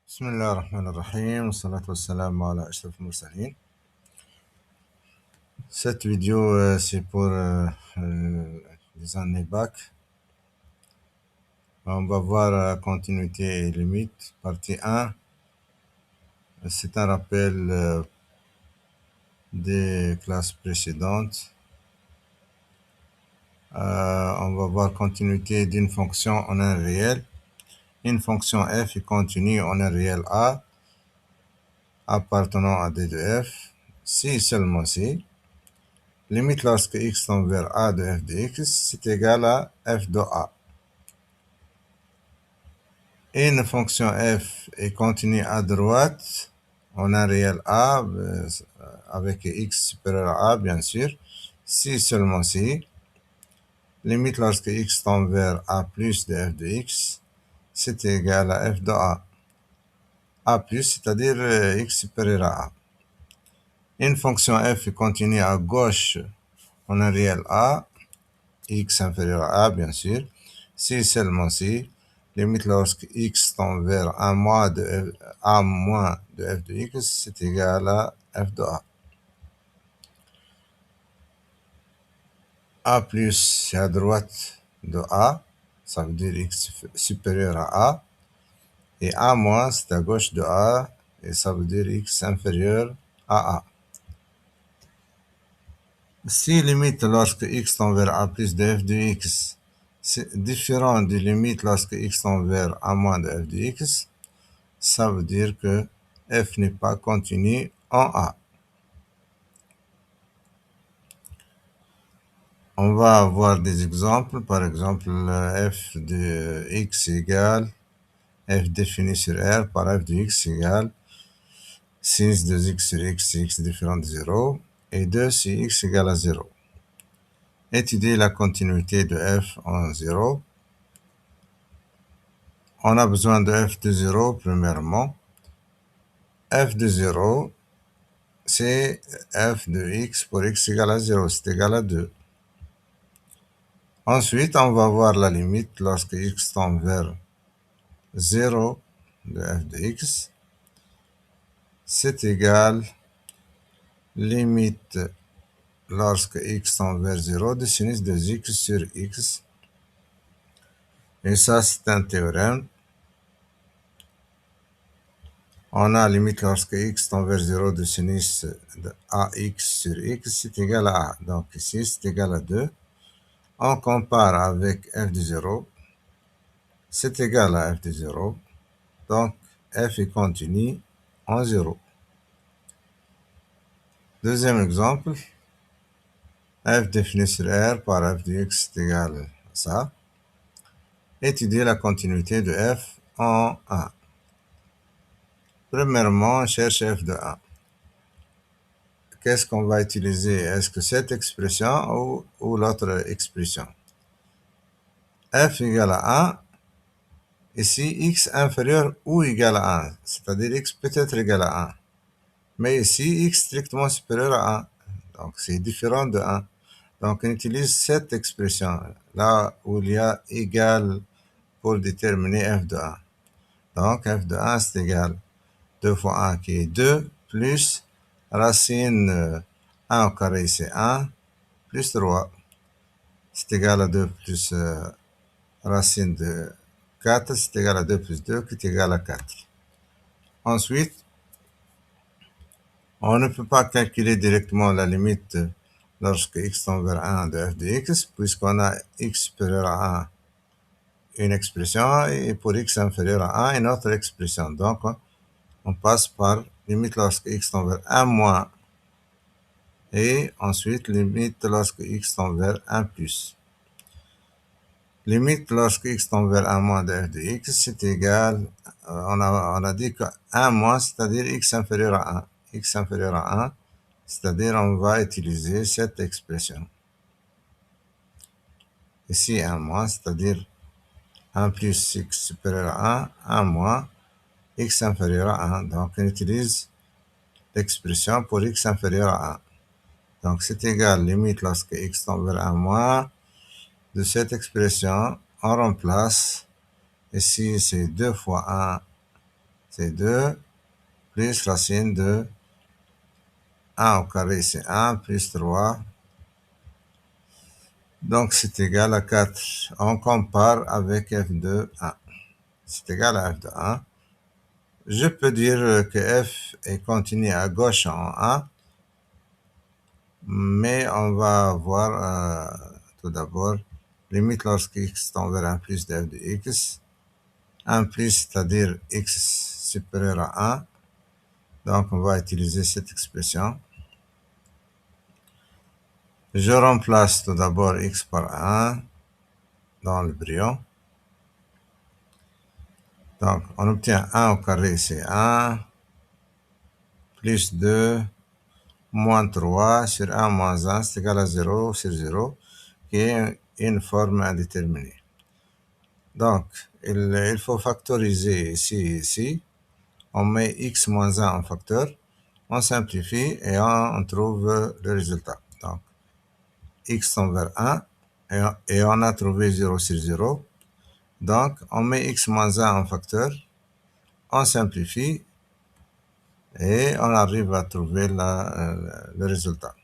بسم الله الرحمن الرحيم والصلاة والسلام على أشرف المرسلين. Cette vidéo, c'est pour les années bac. On va voir continuité et limite, partie 1. C'est un rappel des classes précédentes. On va voir continuité d'une fonction en un réel. Une fonction f est continue en un réel a appartenant à d de f, si et seulement si. Limite lorsque x tend vers a de f de x, c'est égal à f de a. Et une fonction f est continue à droite en un réel a, avec x supérieur à a, bien sûr, si seulement si. Limite lorsque x tend vers a plus de f de x, c'est égal à f de a. A plus, c'est-à-dire x supérieur à a. Une fonction f est continue à gauche en un réel a, x inférieur à a, bien sûr, si seulement si, limite lorsque x tend vers a moins de f de x, c'est égal à f de a. A plus, c'est à droite de a, ça veut dire x supérieur à a, et a moins, c'est à gauche de a, et ça veut dire x inférieur à a. Si limite lorsque x tend vers a plus de f de x, c'est différent de limite lorsque x tend vers a moins de f de x, ça veut dire que f n'est pas continu en a. On va avoir des exemples, par exemple f de x égale f défini sur R par f de x égale sinus de x sur x si x différent de 0 et 2 si x égale à 0. Étudier la continuité de f en 0. On a besoin de f de 0 premièrement. F de 0, c'est f de x pour x égale à 0, c'est égal à 2. Ensuite, on va voir la limite lorsque x tend vers 0 de f de x. C'est égal limite lorsque x tend vers 0 de sinus de x sur x. Et ça, c'est un théorème. On a limite lorsque x tend vers 0 de sinus de ax sur x, c'est égal à a. Donc ici, c'est égal à 2. On compare avec f de 0. C'est égal à f de 0. Donc, f est continu en 0. Deuxième exemple, f défini sur R par f de x est égal à ça. Étudier la continuité de f en 1. Premièrement, on cherche f de 1. Qu'est-ce qu'on va utiliser? Est-ce que cette expression ou l'autre expression? F égale à 1. Ici, x inférieur ou égal à 1, c'est-à-dire x peut-être égal à 1. Mais ici, x strictement supérieur à 1. Donc, c'est différent de 1. Donc, on utilise cette expression, là où il y a égal pour déterminer f de 1. Donc, f de 1, c'est égal 2 fois 1 qui est 2, plus racine 1 au carré, c'est 1, plus 3. C'est égal à 2 plus racine de 4, c'est égal à 2 plus 2, qui est égal à 4. Ensuite, on ne peut pas calculer directement la limite lorsque x tend vers 1 de f de x, puisqu'on a x supérieur à 1, une expression, et pour x inférieur à 1, une autre expression. Donc, on passe par limite lorsque x tend vers 1 moins, et ensuite limite lorsque x tend vers 1 plus. Limite lorsque x tend vers 1 moins de f de x, c'est égal, on a dit que 1 moins, c'est-à-dire x inférieur à 1. X inférieur à 1, c'est-à-dire on va utiliser cette expression. Ici 1 moins, c'est-à-dire 1 plus x supérieur à 1, 1 moins, x inférieur à 1. Donc on utilise l'expression pour x inférieur à 1. Donc c'est égal, limite lorsque x tend vers 1 moins, de cette expression, on remplace. Ici c'est 2 fois 1, c'est 2, plus racine de 1 au carré, c'est 1, plus 3. Donc, c'est égal à 4. On compare avec f de 1. C'est égal à f de 1. Je peux dire que f est continu à gauche en 1, mais on va voir tout d'abord limite lorsque x tend vers 1 plus de f de x. 1 plus, c'est-à-dire x supérieur à 1. Donc, on va utiliser cette expression. Je remplace tout d'abord x par 1 dans le brillant. Donc, on obtient 1 au carré, c'est 1, plus 2, moins 3 sur 1 moins 1, c'est égal à 0 sur 0, qui est une forme indéterminée. Donc, il faut factoriser ici et ici. On met x moins 1 en facteur, on simplifie et on trouve le résultat. Donc, x tend vers 1 et on a trouvé 0 sur 0. Donc, on met x moins 1 en facteur, on simplifie et on arrive à trouver le résultat.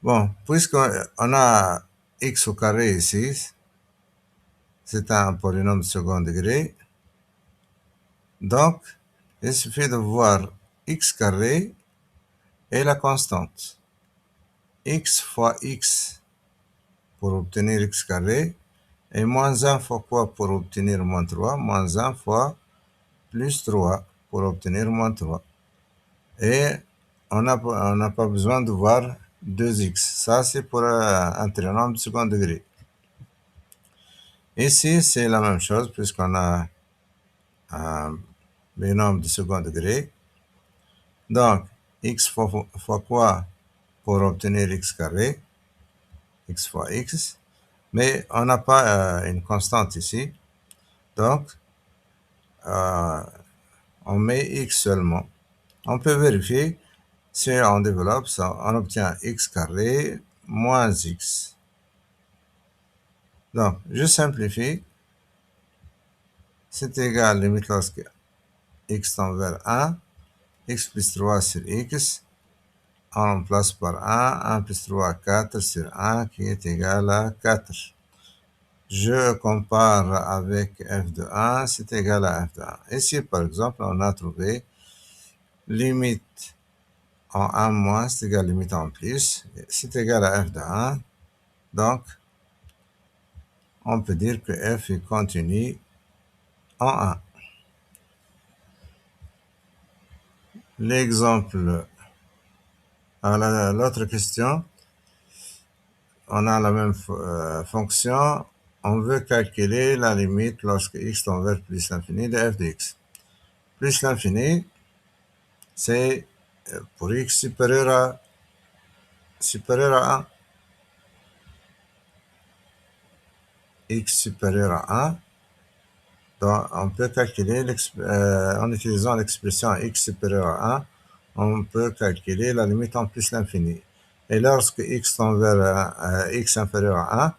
Bon, puisqu'on a x au carré ici, c'est un polynôme de second degré. Donc, il suffit de voir x carré et la constante. X fois x pour obtenir x carré, et moins 1 fois quoi pour obtenir moins 3? Moins 1 fois plus 3 pour obtenir moins 3. Et on n'a pas besoin de voir 2x. Ça, c'est pour un trinôme de second degré. Ici, c'est la même chose puisqu'on a un binôme de second degré. Donc, x fois quoi pour obtenir x carré? X fois x. Mais on n'a pas une constante ici. Donc, on met x seulement. On peut vérifier. Si on développe ça, on obtient x carré moins x. Donc, je simplifie. C'est égal, limite lorsque x tend vers 1, x plus 3 sur x, on remplace par 1 plus 3, 4 sur 1, qui est égal à 4. Je compare avec f de 1, c'est égal à f de 1. Ici, par exemple, on a trouvé limite en 1 moins, c'est égal à limite en plus, c'est égal à f de 1. Donc, on peut dire que f est continu en 1. L'exemple à l'autre question, on a la même fonction. On veut calculer la limite lorsque x tend vers plus l'infini de f de x. Plus l'infini, c'est pour x supérieur à 1. X supérieur à 1. Donc, on peut calculer, en utilisant l'expression x supérieur à 1, on peut calculer la limite en plus l'infini. Et lorsque x tend vers x inférieur à 1,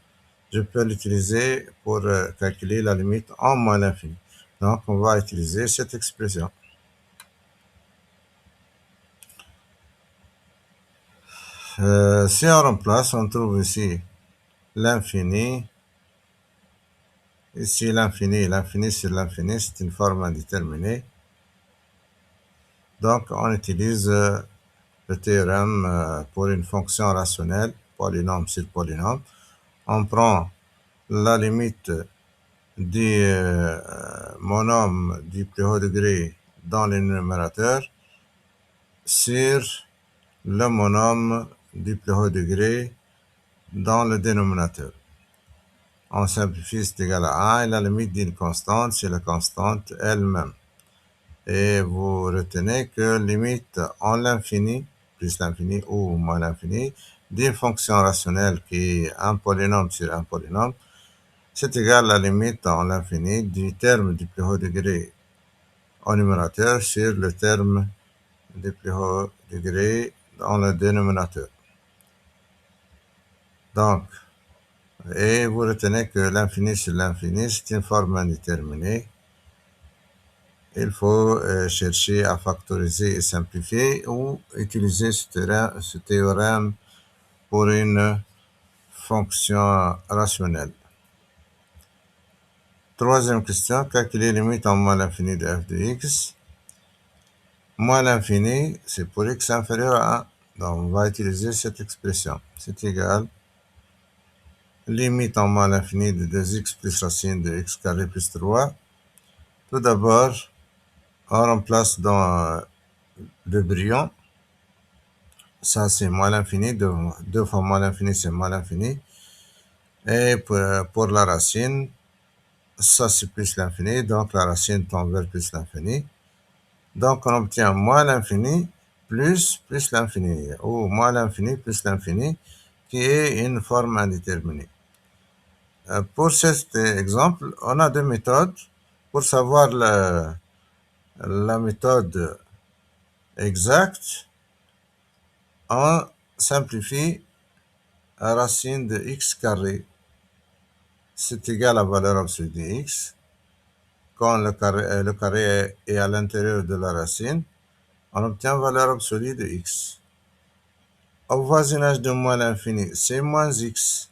je peux l'utiliser pour calculer la limite en moins l'infini. Donc, on va utiliser cette expression. Si on remplace, on trouve ici l'infini. Ici, l'infini sur l'infini, c'est une forme indéterminée. Donc, on utilise le théorème pour une fonction rationnelle, polynôme sur polynôme. On prend la limite du monôme du plus haut degré dans le numérateur sur le monôme du plus haut degré dans le dénominateur. On simplifie, c'est égal à 1 et la limite d'une constante, c'est la constante elle-même. Et vous retenez que limite en l'infini, plus l'infini ou moins l'infini, d'une fonction rationnelle qui est un polynôme sur un polynôme, c'est égal à la limite en l'infini du terme du plus haut degré au numérateur sur le terme du plus haut degré dans le dénominateur. Donc, et vous retenez que l'infini sur l'infini, c'est une forme indéterminée. il faut chercher à factoriser et simplifier ou utiliser ce théorème pour une fonction rationnelle. Troisième question, calculer les limites en moins l'infini de f de x. Moins l'infini, c'est pour x inférieur à 1. Donc, on va utiliser cette expression. C'est égal limite en moins l'infini de 2x plus racine de x carré plus 3. Tout d'abord, on remplace dans le brillant. Ça, c'est moins l'infini. 2 fois moins l'infini, c'est moins l'infini. Et pour la racine, ça, c'est plus l'infini. Donc, la racine tombe vers plus l'infini. Donc, on obtient moins l'infini plus l'infini, ou moins l'infini plus l'infini, qui est une forme indéterminée. Pour cet exemple, on a deux méthodes. Pour savoir la méthode exacte, on simplifie la racine de x carré. C'est égal à la valeur absolue de x. Quand le carré est à l'intérieur de la racine, on obtient la valeur absolue de x. Au voisinage de moins l'infini, c'est moins x.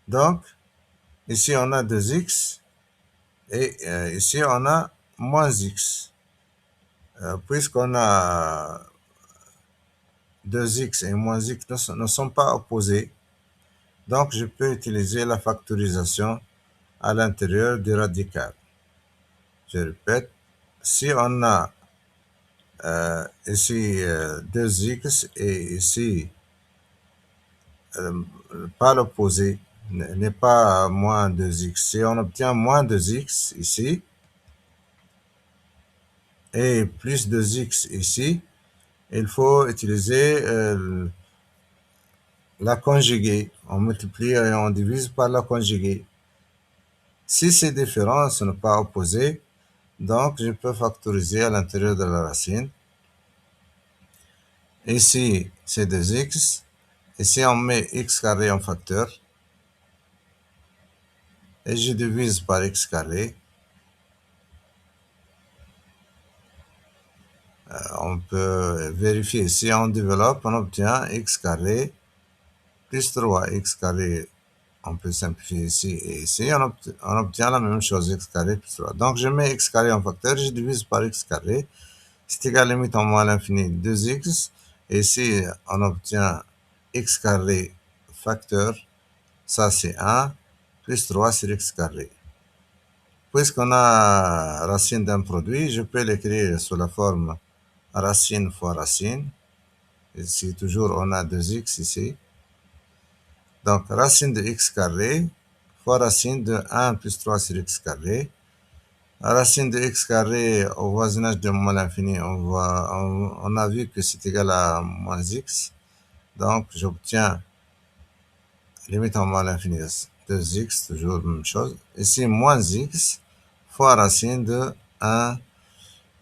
Donc, ici on a 2x et ici on a moins x. Puisqu'on a 2x et moins x ne sont pas opposés, donc je peux utiliser la factorisation à l'intérieur du radical. Je répète, si on a ici 2x et ici pas l'opposé, n'est pas moins 2x. Si on obtient moins 2x ici et plus 2x ici, il faut utiliser la conjuguée. On multiplie et on divise par la conjuguée. Si ces différences ne sont pas opposées, donc je peux factoriser à l'intérieur de la racine. Ici, c'est 2x. Ici, on met x carré en facteur. Et je divise par x carré. On peut vérifier. Si on développe, on obtient x carré plus 3x carré. On peut simplifier ici et ici. On obtient la même chose, x carré plus 3. Donc, je mets x carré en facteur. Je divise par x carré. C'est égal à limite en moins l'infini 2x. Et ici, on obtient x carré facteur. Ça, c'est 1. Plus 3 sur x carré. Puisqu'on a racine d'un produit, je peux l'écrire sous la forme racine fois racine. Ici, toujours, on a 2x ici. Donc, racine de x carré fois racine de 1 plus 3 sur x carré. Racine de x carré au voisinage de moins l'infini, on a vu que c'est égal à moins x. Donc, j'obtiens limite en moins l'infini 2x, toujours la même chose. Ici, moins x fois racine de 1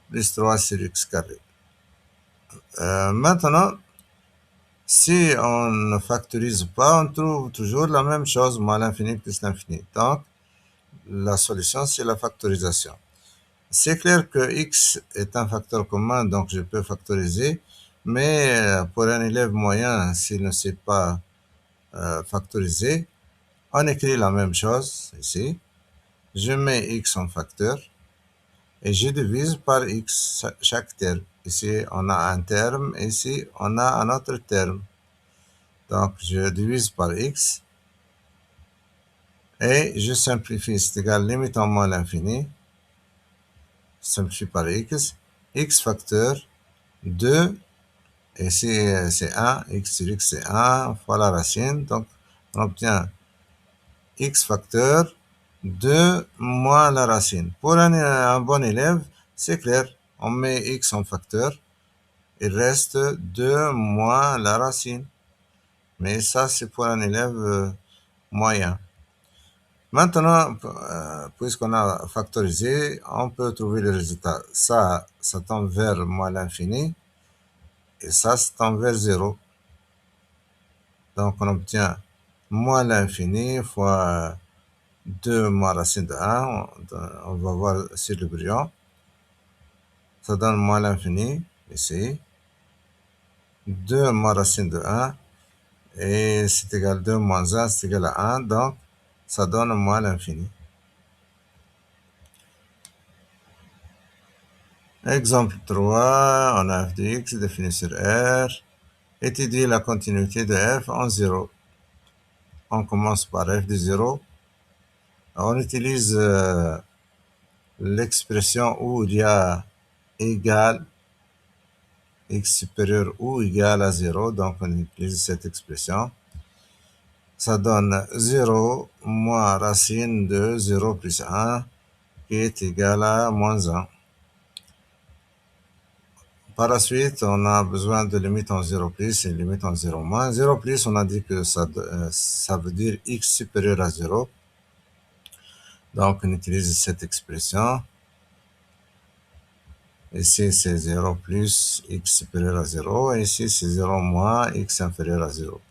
plus 3 sur x carré. Maintenant, si on ne factorise pas, on trouve toujours la même chose, moins l'infini plus l'infini. Donc, la solution, c'est la factorisation. C'est clair que x est un facteur commun, donc je peux factoriser, mais pour un élève moyen, s'il ne sait pas factoriser, on écrit la même chose ici. Je mets x en facteur et je divise par x chaque terme. Ici, on a un terme, ici, on a un autre terme. Donc, je divise par x et je simplifie. C'est égal limite en moins l'infini. Simplifie par x facteur 2, ici c'est 1, x sur x c'est 1 fois la racine. Donc, on obtient x facteur 2 moins la racine. Pour un bon élève, c'est clair. On met x en facteur. Il reste 2 moins la racine. Mais ça, c'est pour un élève moyen. Maintenant, puisqu'on a factorisé, on peut trouver le résultat. Ça tend vers moins l'infini. Et ça tend vers 0. Donc, on obtient moins l'infini fois 2 moins racine de 1. On va voir sur le brillant. ça donne moins l'infini, ici. 2 moins racine de 1, et c'est égal à 2 moins 1, c'est égal à 1, donc ça donne moins l'infini. Exemple 3, on a f de x défini sur R. Étudier la continuité de f en 0. On commence par f de 0. On utilise l'expression où il y a égal, x supérieur ou égal à 0. Donc on utilise cette expression. Ça donne 0 moins racine de 0 plus 1 qui est égal à moins 1. Par la suite, on a besoin de limite en 0 plus et limite en 0 moins. 0 plus, on a dit que ça veut dire x supérieur à 0. Donc, on utilise cette expression. Ici, c'est 0 plus x supérieur à 0. Et ici, c'est 0 moins x inférieur à 0.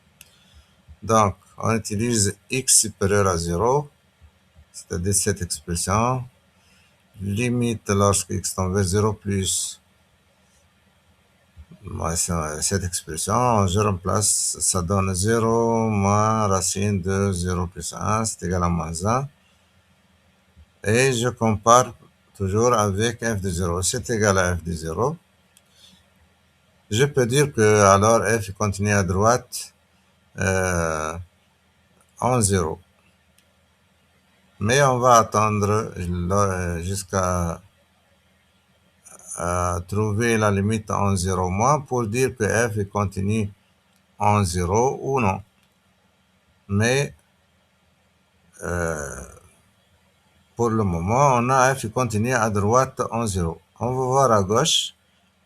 Donc, on utilise x supérieur à 0, c'est-à-dire cette expression. Limite lorsque x tend vers 0 plus cette expression, je remplace, ça donne 0 moins racine de 0 plus 1, c'est égal à moins 1. Et je compare toujours avec f de 0. C'est égal à f de 0. Je peux dire que alors f continue à droite en 0. Mais on va attendre jusqu'à trouver la limite en 0 moins pour dire que f continue en 0 ou non. Mais pour le moment, on a f continue à droite en 0. On va voir à gauche,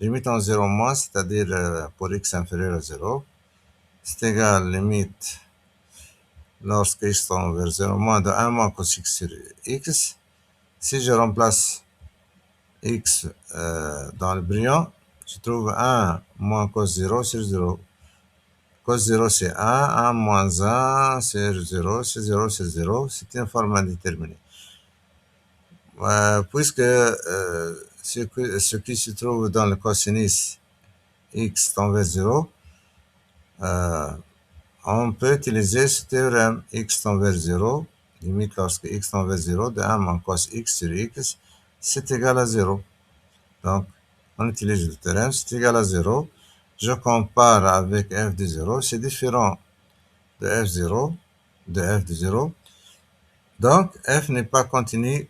limite en 0 moins, c'est-à-dire pour x inférieur à 0. C'est égal limite lorsque x tend vers 0 moins de 1 moins cos x sur x. Si je remplace x dans le brillant, je trouve 1 moins cos 0 sur 0. Cos 0 c'est 1, 1 moins 1 sur 0, c'est 0 sur 0, c'est une forme indéterminée. Puisque ce qui se trouve dans le cosinus x tend vers 0, on peut utiliser ce théorème x tend vers 0, limite lorsque x tend vers 0, de 1 moins cos x sur x, c'est égal à 0. Donc, on utilise le théorème, c'est égal à 0. Je compare avec f de 0, c'est différent de f0, de f de 0. Donc, f n'est pas continu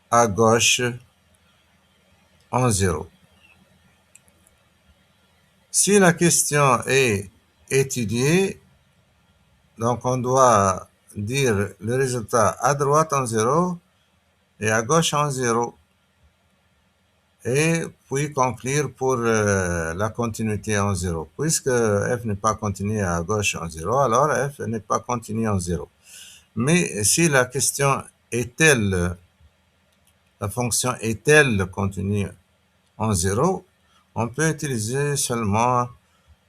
à gauche en 0. Si la question est étudiée, donc on doit dire le résultat à droite en 0 et à gauche en 0. Et puis conclure pour la continuité en 0. Puisque f n'est pas continu à gauche en 0, alors f n'est pas continu en 0. Mais si la question est-elle, la fonction est-elle continue en 0, on peut utiliser seulement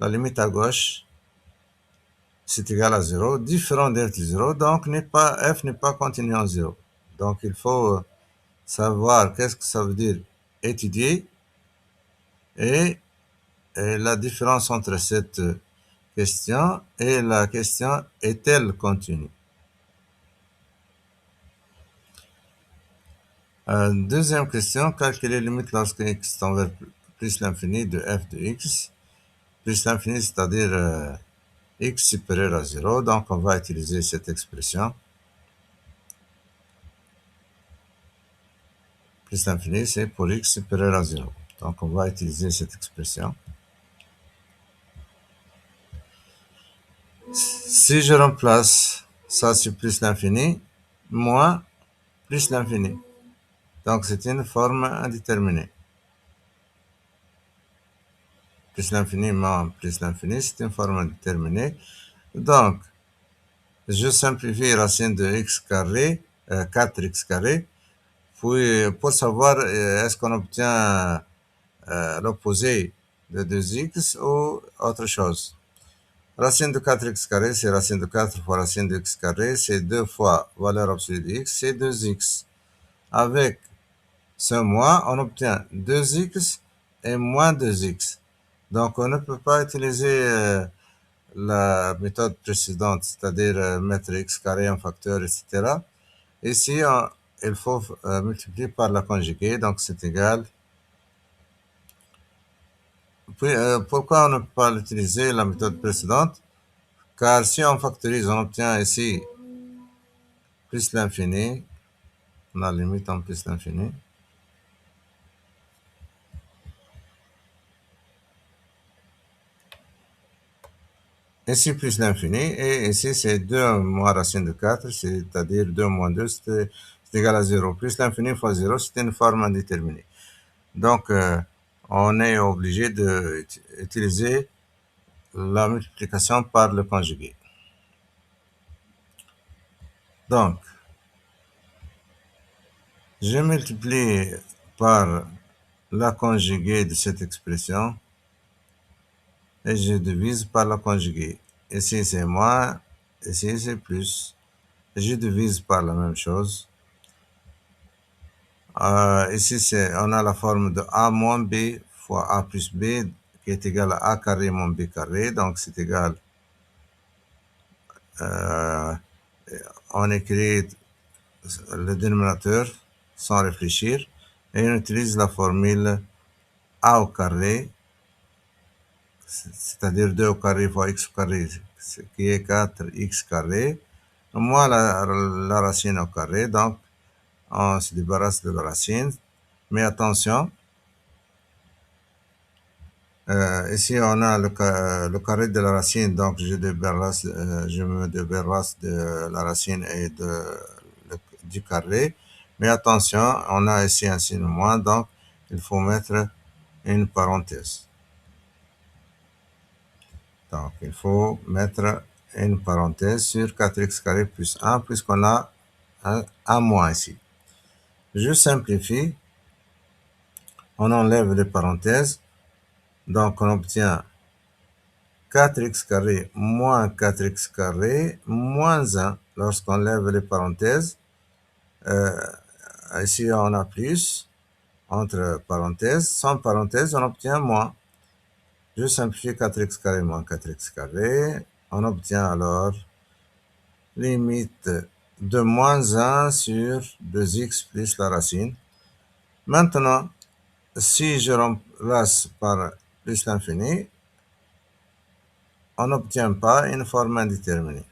la limite à gauche, c'est égal à 0, différent de f de 0, donc f n'est pas continu en 0. Donc il faut savoir qu'est-ce que ça veut dire étudier et la différence entre cette question et la question est-elle continue. Deuxième question, calculer les limites lorsque x tend vers plus l'infini de f de x. Plus l'infini, c'est-à-dire x supérieur à 0. Donc, on va utiliser cette expression. Plus l'infini, c'est pour x supérieur à 0. Donc, on va utiliser cette expression. Si je remplace ça sur plus l'infini, moins plus l'infini. Donc, c'est une forme indéterminée. Plus l'infini moins plus l'infini, c'est une forme indéterminée. Donc, je simplifie racine de x carré, 4x carré, puis pour savoir est-ce qu'on obtient l'opposé de 2x ou autre chose. Racine de 4x carré, c'est racine de 4 fois racine de x carré, c'est 2 fois valeur absolue de x, c'est 2x. Avec ce mois, on obtient 2x et moins 2x. Donc, on ne peut pas utiliser la méthode précédente, c'est-à-dire mettre x carré en facteur, etc. Ici, il faut multiplier par la conjuguée, donc c'est égal. Puis, pourquoi on ne peut pas utiliser la méthode précédente? Car si on factorise, on obtient ici plus l'infini. On a la limite en plus l'infini. Ici plus l'infini, et ici c'est 2 moins racine de 4, c'est-à-dire 2 moins 2, c'est égal à 0. Plus l'infini fois 0, c'est une forme indéterminée. Donc, on est obligé d'utiliser la multiplication par le conjugué. Donc, je multiplie par la conjuguée de cette expression et je divise par la conjuguée. Ici c'est moins, ici c'est plus. Je divise par la même chose. Ici, on a la forme de a moins b fois a plus b qui est égal à a carré moins b carré. Donc, c'est égal, on écrit le dénominateur sans réfléchir et on utilise la formule a au carré, c'est-à-dire 2 au carré fois x au carré, ce qui est 4x carré, moins la racine au carré. Donc, on se débarrasse de la racine. Mais attention, ici on a le carré de la racine, donc je me débarrasse de la racine et du carré. Mais attention, on a ici un signe moins, donc il faut mettre une parenthèse. Donc il faut mettre une parenthèse sur 4x carré plus 1, puisqu'on a un moins ici. Je simplifie, on enlève les parenthèses, donc on obtient 4x carré moins 4x carré moins 1 lorsqu'on lève les parenthèses. Ici, on a plus entre parenthèses. Sans parenthèses, on obtient moins. Je simplifie 4x carré moins 4x carré. On obtient alors limite de moins 1 sur 2x plus la racine. Maintenant, si je remplace par plus l'infini, on n'obtient pas une forme indéterminée.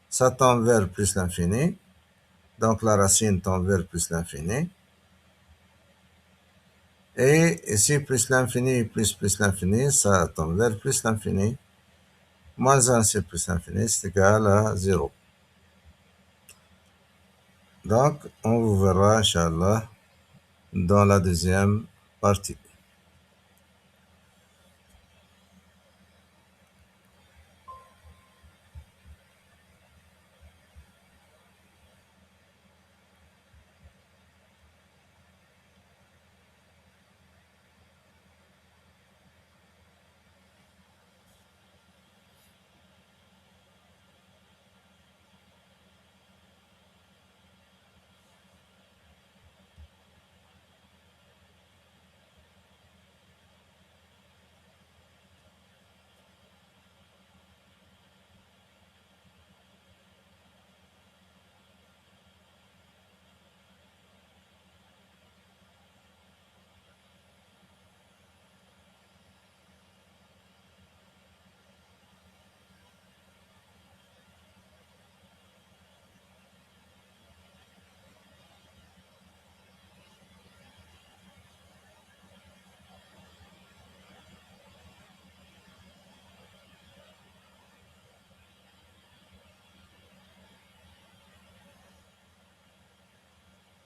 Ça tend vers plus l'infini, donc la racine tend vers plus l'infini. Et ici, plus l'infini plus l'infini, ça tend vers plus l'infini. Moins 1 sur plus l'infini, c'est égal à 0. Donc, on vous verra, Inch'Allah, dans la deuxième partie.